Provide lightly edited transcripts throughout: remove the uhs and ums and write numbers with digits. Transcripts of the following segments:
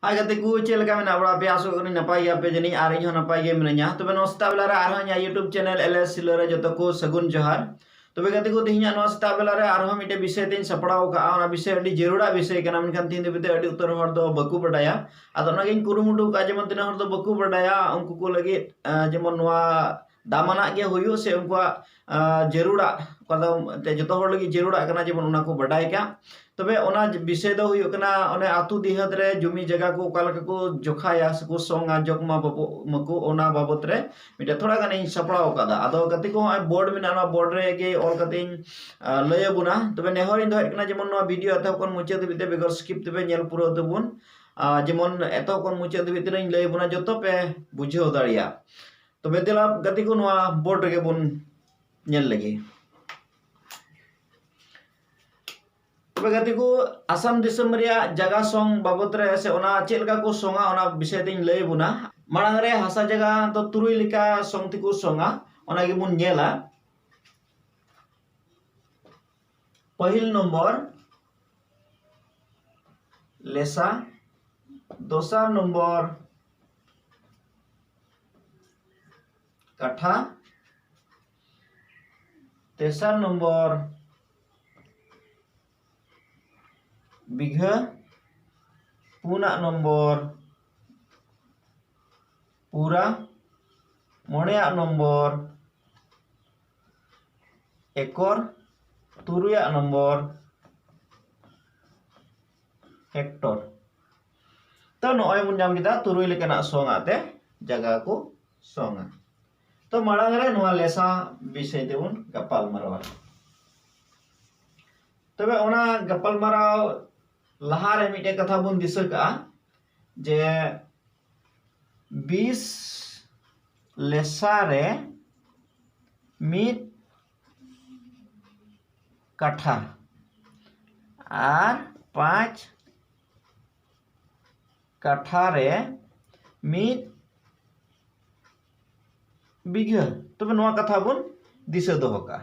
Hai katiku cel kami nak berapi asuk ni napa ya pe jeni ari ho napa ye menanya tobe no sta belara arho nya YouTube channel LS Silora jotoku sagun johar tobe katiku tihinya no sta belara arho mite bisay tin sapड़ाव ka ona bisay adi jerura bisay kana menkan tin bite adi uttar hor do baku badaya ado na gin kurumudu ka jemon tin hor do baku badaya unku ko lagi jemon noa दामना के हुयो से उनका जरूरा कदम ते जतो हर लगी जरूरा कना जेमन उना को बडाय क्या तबे ओना विषय दो हुयो कना ओने आतु दिहत रे जुमी जगह को कालका को जोखाया को सोंगा जोकमा बाबो मको ओना बाबत रे मिटे थोड़ा गानी सपड़ाव कदा आदो कति को बोर्ड में ना बोर्ड रे के ऑल कतिन लय बुना तबे नेहर इन दो कना जेमन नो वीडियो अथा कोन मुचे बिते बेगर स्किप तबे नेल पुरो दबुन जेमन एतो कोन मुचे बिते इन लय बुना जतो पे बुझो दाड़िया तो बेदला गति को नवा बोर्ड रे बन नेल लगी तो गति को आसाम दिसम रिया जगह सोंग बाबत रे से ओना चेलका को सोंगा ओना विषय दिन लय बुना मांग रे हासा जगह तो तुरुई लिका सोंग तिको सोंगा ओना गे बुन नेला पहिल नंबर लेसा दोसर नंबर कट्ठा तेसर नंबर बीघा पुना नंबर पूरा मोड़िया नंबर एकर तुरुया नंबर हेक्टर तो नॉय बुन जाम किदा तुरुई लेकना सोंग आते जगह को सोंगा तो मांग रे नोआ लेसा विषय देबुन गपाल मारवा तबे ओना गपाल माराव लहा रे मिटे कथा बुन दिस का जे 20 लेसा रे मिट कट्ठा और 5 कट्ठा रे मिट बीघा तबे नोआ कथा बुन दिस दोहो का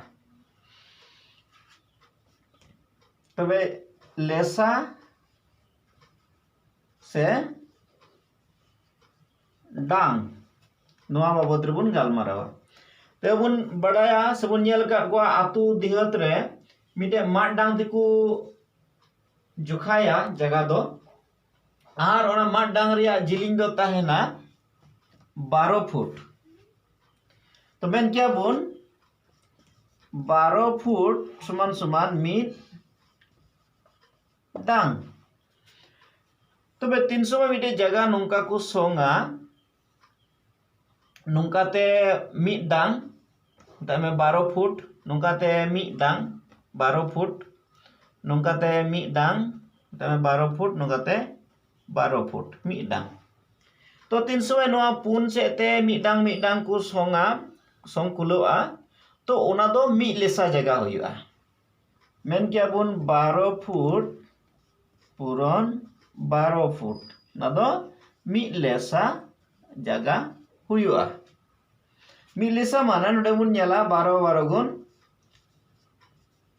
तबे लेसा से डांग नोआ बाबत रे बुन गालमारावा ते बुन बडाया से बुन नेल का को आतु दिहत रे मिटे माट डांग दिकु जुखाया जगह दो आर ओना माट डांग रिया जिलिंग दो ताहेना 12 फुट तो बेन क्या बुन 12 फुट समान समान मिट डांग तो बे 300 मिटे जगह नुंका को सोंगा नुंकाते मिट डांग तमे 12 फुट नुंकाते मिट डांग 12 फुट नुंकाते मिट डांग तमे 12 फुट नुंकाते 12 फुट मिट डांग तो 300 नोआ पुन सेते मिट डांग को सोंगा सोंग कुलोआ तो ओना दो मी लेसा जगह हुआ मेन क्या बुन 12 फुट पूरन 12 फुट ना दो मी लेसा जगह हुआ मी लेसा माना नोडे बुन नेला 12 12 गुण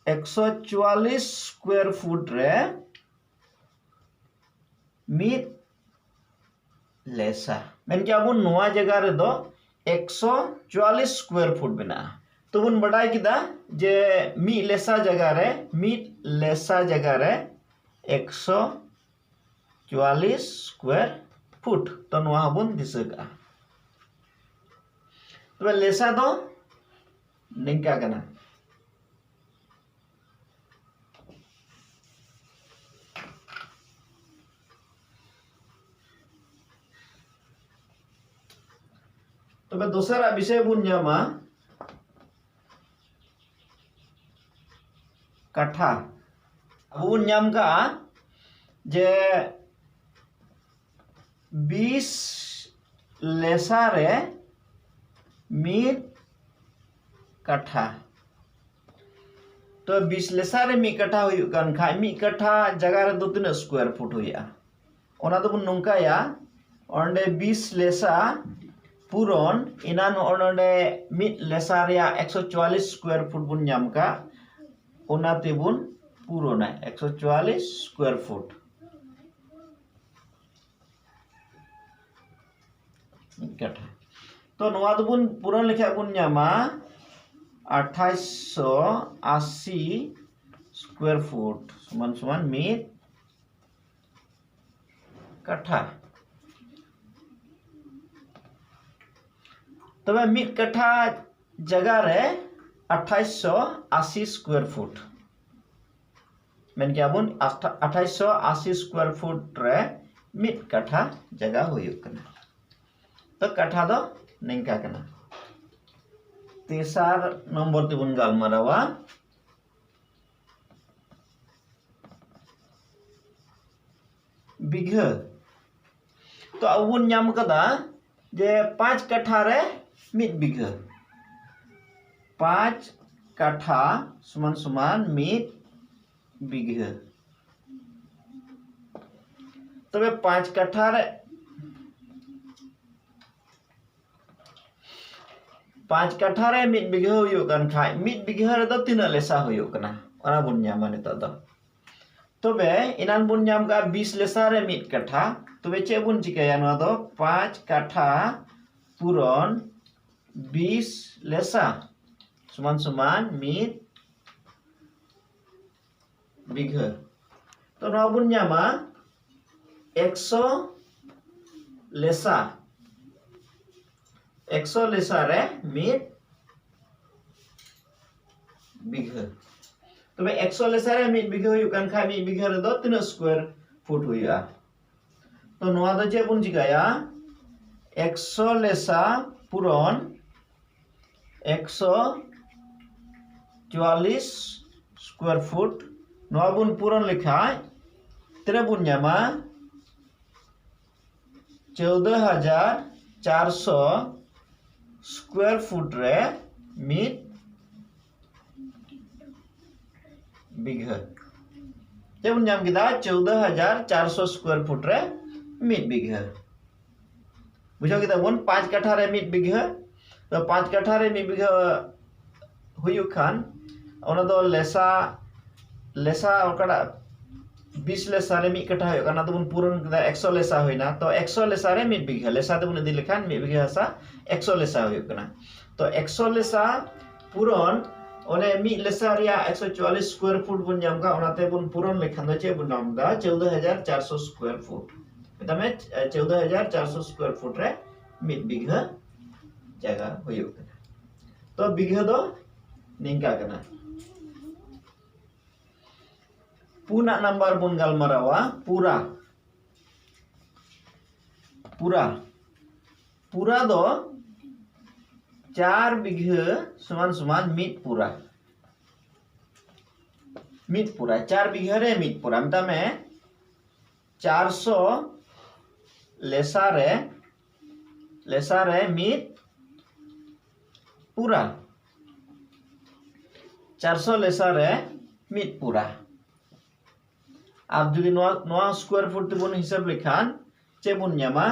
144 स्क्वायर फुट रे मी लेसा मेन क्या बुन नोआ जगह रे दो 144 स्क्वायर फुट बना तो बुन बड़ाई किदा जे मी लेसा जगह रे 144 स्क्वायर फुट तो नोआ बुन दिसका तो लेसा दो निंका कना तो दूसरा विषय बुन जामा कट्ठा बुन नाम का जे 20 लेसा रे मिट कट्ठा तो 20 लेसा रे मिट कट्ठा हुई कान खाय मिट कट्ठा जगह रे दो 3 स्क्वायर फुट हुआ ओना तो बुन नंकाया ओंडे 20 लेसा पूरन इनान ओनडे मिट लेसा रिया 144 स्क्वायर फुट बुन नाम का ओनाते बुन पूरोना 144 स्क्वायर फुट मीद काठा तो नवा दोबुन पूरण लेखा बुन ᱧᱟᱢᱟ 2880 स्क्वायर फुट समान समान मीद काठा तबे मीद काठा जगह रे 2880 स्क्वायर फुट मेन क्या बुन 2880 स्क्वायर फुट रे मीद काठा जगह हुयुग कना तो काठा दो निंका कना तेसार नंबर तेबुन गालमारावा बिघा तो अब बुन ᱧᱟᱢ कदा जे 5 काठा रे मीद बिघा 5 काठा समान समान मीद बिघा तबे 5 काठा रे 5 काठा रे मीद बिघा हुयुग कान खाय मीद बिघा रे दो तिना लेसा हुयुग कना ओना बुन ᱧᱟᱢᱟ नितो दो तबे इनान बुन ᱧᱟᱢ का 20 लेसा रे मीद काठा तबे चे बुन चिकाया नवा दो 5 काठा पूरण 20 लेसा समान समान मीद बिघा तो नवा बुन ᱧᱟᱢᱟ 100 लेसा 100 लेसा रे मीद बिघा तबे 100 लेसा रे मीद बिघा हुयुग कान खाय मीद बिघा रे दो तिना स्क्वायर फुट हुयुआ तो नवा दो चे बुन चिकाया 100 लेसा पूरण 144 स्क्वायर फुट नवा बुन पूरण लेखाय तेरे बुन ᱧᱟᱢᱟ 14400 स्क्वायर फुट रे मीद बिघा चे बुन ᱧᱟᱢ किदा 14400 स्क्वायर फुट रे मीद बिघा बुझाव किदा बुन 5 काठा रे मीद बिघा तो 5 काठा रे मीद बिघा हुयुग खान ओना दो लेसा लेसा ओकड़ा 20 लेसा रे मीद काठा हुयुग काना तो बुन पूरण किदा 100 लेसा होइना तो 100 लेसा रे मीद बिघा लेसा तो बुन इदि लेखान मीद बिघा हसा 100 लेसा हुयुग काना तो 100 लेसा पूरण ओने मीद लेसा रिया 144 स्क्वायर फुट बुन ᱧᱟᱢ का ओनाते बुन पूरण लेखान दो चे बुन नाम दा 14400 स्क्वायर फुट तमे 14400 स्क्वायर फुट रे मीद बिघा जगह हुयुग कना तो बिघा दो निंका कना पुना नंबर बुन गालमारावा पूरा पूरा पूरा दो 4 बिघा समान समान मीद पूरा 4 बिघा रे मीद पूरा मता में 400 लेसा रे मीद पूरा 400 लेसा रे मीद पूरा अब जुदी नवा स्क्वायर फुट ते बुन हिसाब लेखान चे बुन ᱧᱟᱢᱟ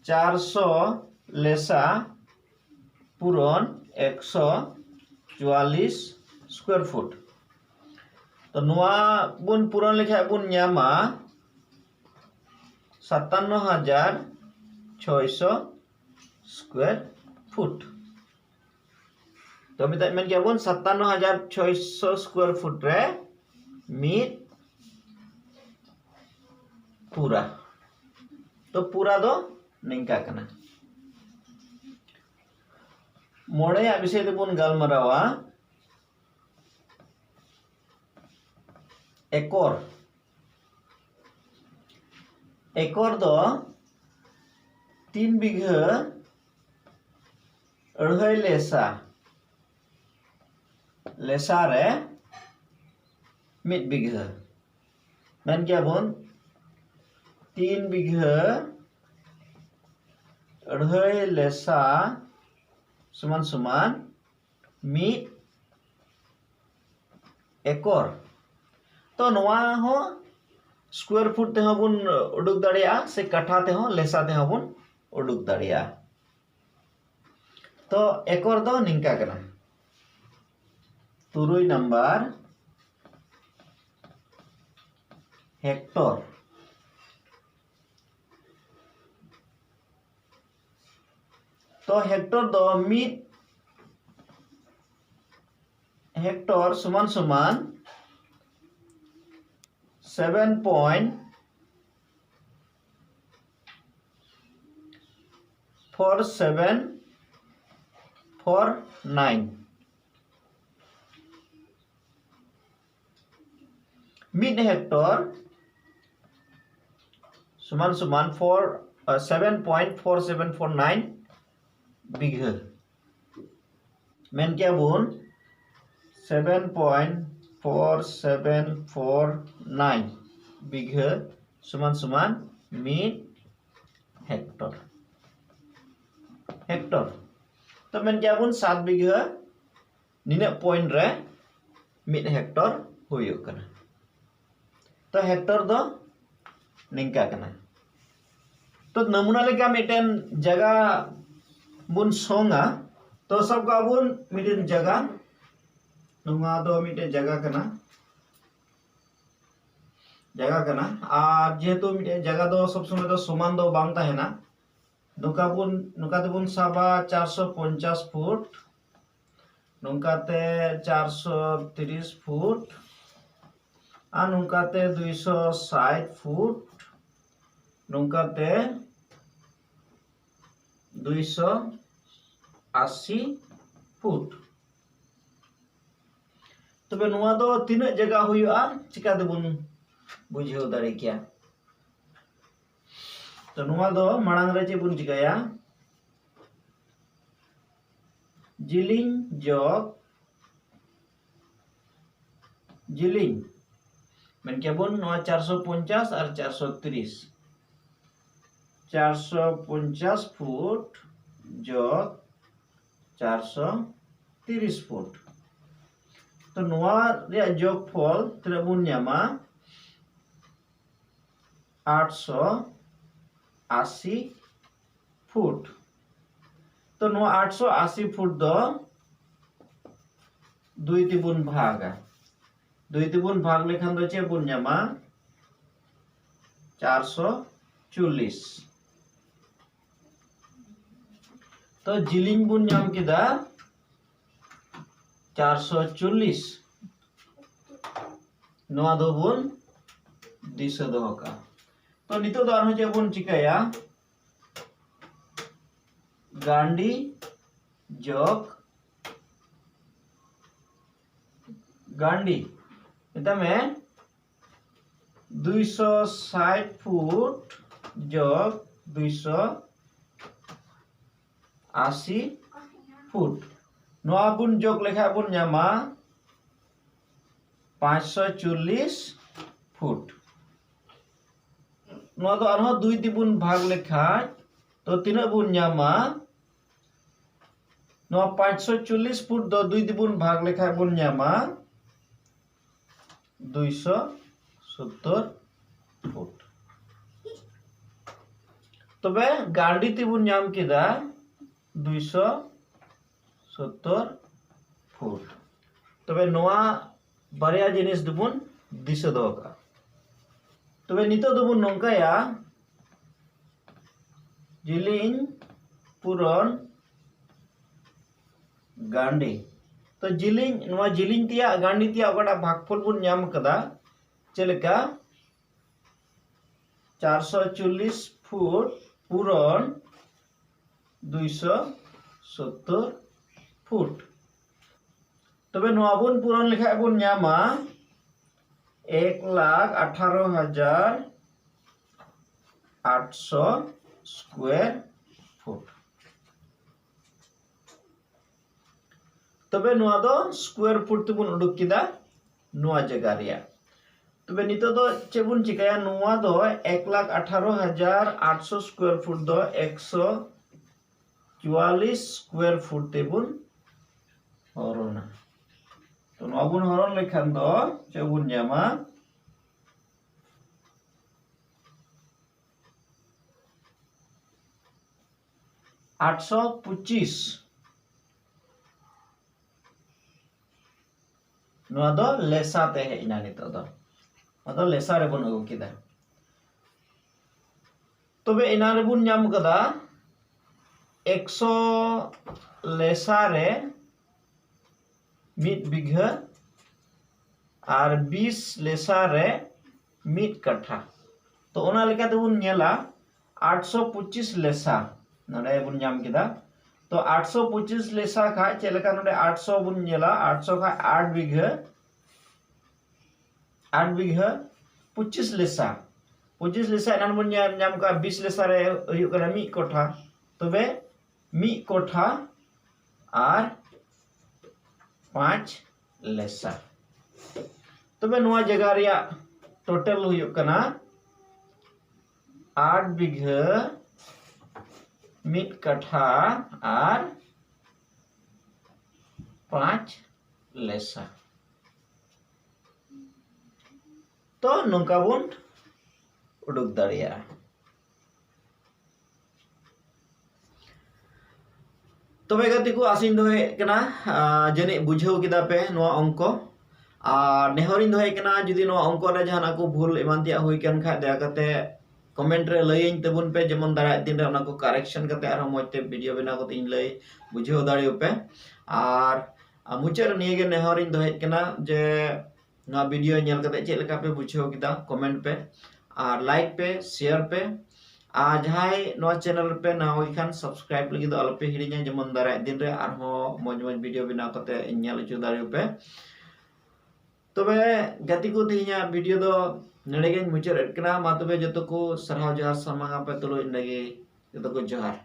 400 लेसा पूरण 144 स्क्वायर फुट तो नवा बुन पूरण लेखा बुन ᱧᱟᱢᱟ 57600 स्क्वायर फुट तो मिता मेन क्या बुन 57600 स्क्वायर फुट रे मीद पूरा तो पूरा दो निंका कना मोड़े या विषय ते बुन गालमारावा एकोर एकोर दो 3 बिघा अढ़ाई लेसा रे मीद बिघा मेन क्या बुन 3 बिघा अढ़ाई लेसा समान समान मीद एकोर तो नवा हो स्क्वायर फुट ते बुन उडुक दाड़िया से काठा ते लेसा ते बुन उडुक दाड़िया तो एकोर दो निंका कना 3 नंबर हेक्टर तो हेक्टर दो मिड हेक्टर समान समान 7.4749 मिड हेक्टर समान समान 7.4749 बीघा मेन क्या बुन 7.4749 बीघा समान समान मिड हेक्टर तो मेन क्या बुन 7 बीघा निना पॉइंट रे मिड हेक्टर हुयो कना तो हेक्टर दो निंका कना तो नमूना लेका मिटेन जगह बुन सोंगा तो सब का बुन मिटेन जगह नुंगा दो मिटेन जगह कना और जेहेतु मिटेन जगह दो सब समय दो समान दो बांग ताहेना नुका बुन साबा 450 फुट नुकाते 430 फुट और नुकाते 260 फुट नुकाते 280 फुट तबे नुआ दो तीना जगह हुआ चिका देबुन बुझेव दाड़े किया तो नुआ दो मांग रे चे बुन चिकाया जिलिंग मेन क्या बुन 450 और 450 फुट जग 430 फुट तो नुआ रे जग फल तेरा बुन न्यामा 880 फुट तो नुआ 880 फुट दो दुई तिबुन भागा दुई तिबुन भाग लेखान दो चे बुन न्यामा 440 तो जिलिंग बुन न्याम किदा 440 नुआ दो बुन दिशा दो का तो नितो दो आरो चे बुन चिकाया गांडी जग गांडी में 260 फुट जग 280 फुट नुआ बुन जग लेखा बुन न्यामा 540 फुट नुआ दो आरो दुई तिबुन भाग लेखा तो तीना बुन न्यामा नुआ 540 फुट दो दुई तिबुन भाग लेखा बुन न्यामा 270 फुट तबे गांडी तिबुन न्याम किदा 270 फुट तबे नुआ बारिया जिनिस दुबुन दिशा दो का तबे नितो दुबुन नंकाया जिलिंग पुरन गांडी तो जिलिंग तिया गांडी तिया ओकटा भागफल बुन न्याम कदा चेलेका 440 फुट पुरन 270 फुट तबे नुआ बुन पुरन लेखा बुन न्यामा 1,18,800 स्क्वायर फुट तबे नुआ दो स्क्वायर फुट तेबुन उडुक किदा नुआ जगह रिया तबे नितो दो चेबुन चिकाया नुआ दो 1,18,800 स्क्वायर फुट दो 144 स्क्वायर फुट तेबुन हरना तो नुआ बुन हरन लेखान दो चेबुन न्यामा 825 नुआ दो लेसा ते है इना नितो दो लेसा रे बन अगु किदा तबे इना रे बुन न्याम कदा 100 लेसा रे 1 बीघा और 20 लेसा रे 1 कट्ठा तो ओना लेका तेबुन नेला 825 लेसा नडे बुन नाम किदा तो 825 लेसा खा चेलका नडे 800 बुन नेला 800 खा 8 बीघा 25 लेसा 25 लेसा एनान बुन नाम का 20 लेसा रे हुयु कना 1 कोठा तबे 1 कोठा और 5 लेसा तबे नोआ जगह रिया टोटल हुयु कना 8 बीघा 1 कट्ठा और 5 लेसा तो नोंका बुन उडुक दाड़िया तबे गति को आसिन दोहे कना जने बुझाव किदा पे नोआ अंक और नेहरिन दोहे कना जुदी नोआ अंक रे जहाना को भूल एमानतिया हुई कन खा दया कते कमेंट रे लयिन तेबुन पे जेमन दाराय दिन रे ओना को करेक्शन कते आरो मोजते वीडियो बना को इन लय बुझाव दाड़ियो पे और मुचार निये गे नेहरिन दोहे कना जे ना वीडियो नेल कते चेक लेका पे बुझाव किदा कमेंट पे और लाइक पे शेयर पे आ जहाय नोआ चैनल पे ना होई खान सब्सक्राइब लगी दो अलपे हिड़िया जेमन दाराय दिन रे आरो मोज मोज वीडियो बना कते नेल चो दाड़ियो पे तबे गति को तिहिया वीडियो दो नडेगे मुचार कना मा तबे जतो को सरहाव जहार समांगा पे तुलो इनगे जतो को जोहार।